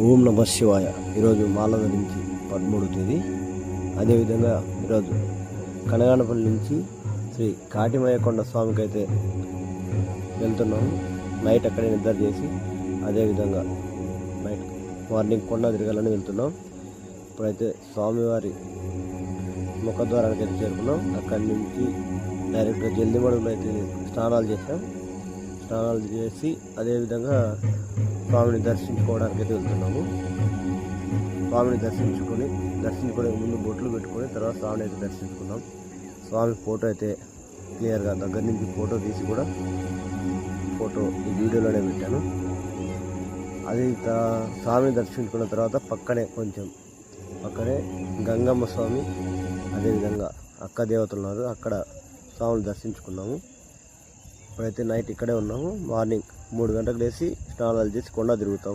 ఓం నమ శివాయ. ఈరోజు మాల నుంచి 13వ తేదీ. అదేవిధంగా ఈరోజు కనగానపల్లి నుంచి శ్రీ కాటిమయ్యకొండ స్వామికి అయితే వెళ్తున్నాము. నైట్ అక్కడే నిద్ర చేసి అదేవిధంగా నైట్ మార్నింగ్ కొండ తిరగాలని వెళ్తున్నాం. ఇప్పుడైతే స్వామివారి ముఖద్వారానికి అయితే చేరుకున్నాం. అక్కడి నుంచి డైరెక్ట్గా జల్దిమడుగులో అయితే స్నానాలు చేసాం. స్నానాలు చేసి అదేవిధంగా స్వామిని దర్శించుకోవడానికి అయితే వెళ్తున్నాము. స్వామిని దర్శించుకునే ముందు బొట్లు పెట్టుకొని తర్వాత స్వామిని అయితే దర్శించుకున్నాం. స్వామి ఫోటో అయితే క్లియర్గా దగ్గర నుంచి ఫోటో తీసి కూడా ఈ వీడియోలోనే పెట్టాను. అది స్వామిని దర్శించుకున్న తర్వాత పక్కనే గంగమ్మ స్వామి అదేవిధంగా అక్క దేవతలు ఉన్నారు. అక్కడ స్వామిని దర్శించుకున్నాము. ఇప్పుడైతే నైట్ ఇక్కడే ఉన్నాము. మార్నింగ్ 3 గంటలకు లేచి స్నానాలు చేసి కొండ తిరుగుతాము.